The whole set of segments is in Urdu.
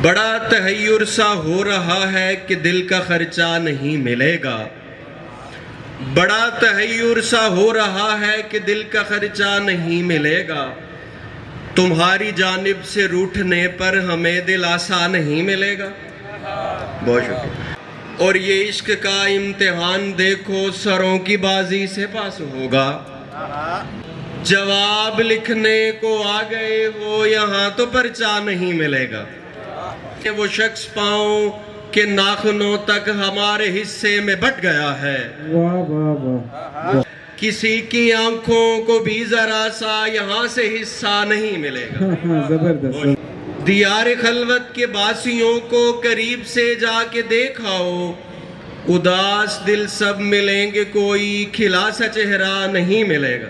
بڑا تحیر سا ہو رہا ہے کہ دل کا خرچہ نہیں ملے گا، بڑا تحیر سا ہو رہا ہے کہ دل کا خرچہ نہیں ملے گا، تمہاری جانب سے روٹھنے پر ہمیں دلاسا نہیں ملے گا۔ بہت شکریہ۔ اور یہ عشق کا امتحان دیکھو سروں کی بازی سے پاس ہوگا، جواب لکھنے کو آ گئے ہو یہاں تو پرچہ نہیں ملے گا۔ وہ شخص پاؤں کہ ناخنوں تک ہمارے حصے میں بٹ گیا ہے، کسی کی آنکھوں کو بھی ذرا سا یہاں سے حصہ نہیں ملے گا۔ دیار خلوت کے باسیوں کو قریب سے جا کے دیکھاؤ، اداس دل سب ملیں گے کوئی کھلا سا چہرہ نہیں ملے گا۔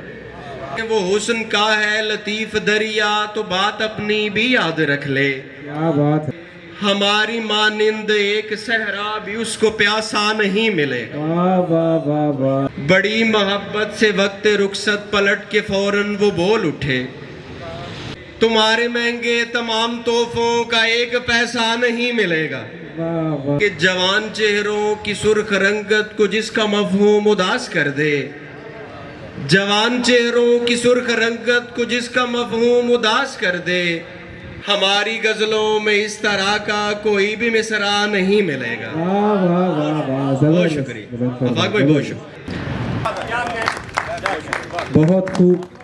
وہ حسن کا ہے لطیف دریا تو بات اپنی بھی یاد رکھ لے، کیا بات ہے، ہماری مانند ایک صحرا بھی اس کو پیاسا نہیں ملے گا۔ واہ واہ واہ واہ۔ بڑی محبت سے وقت رخصت پلٹ کے فوراً وہ بول اٹھے، تمہارے مہنگے تمام تحفوں کا ایک پیسہ نہیں ملے گا۔ واہ واہ۔ کہ جوان چہروں کی سرخ رنگت کو جس کا مفہوم اداس کر دے، جوان چہروں کی سرخ رنگت کو جس کا مفہوم اداس کر دے، ہماری غزلوں میں اس طرح کا کوئی بھی مصرع نہیں ملے گا۔ واہ واہ واہ واہ۔ بہت شکریہ آفاق بھائی، بہت شکریہ۔ بہت خوب۔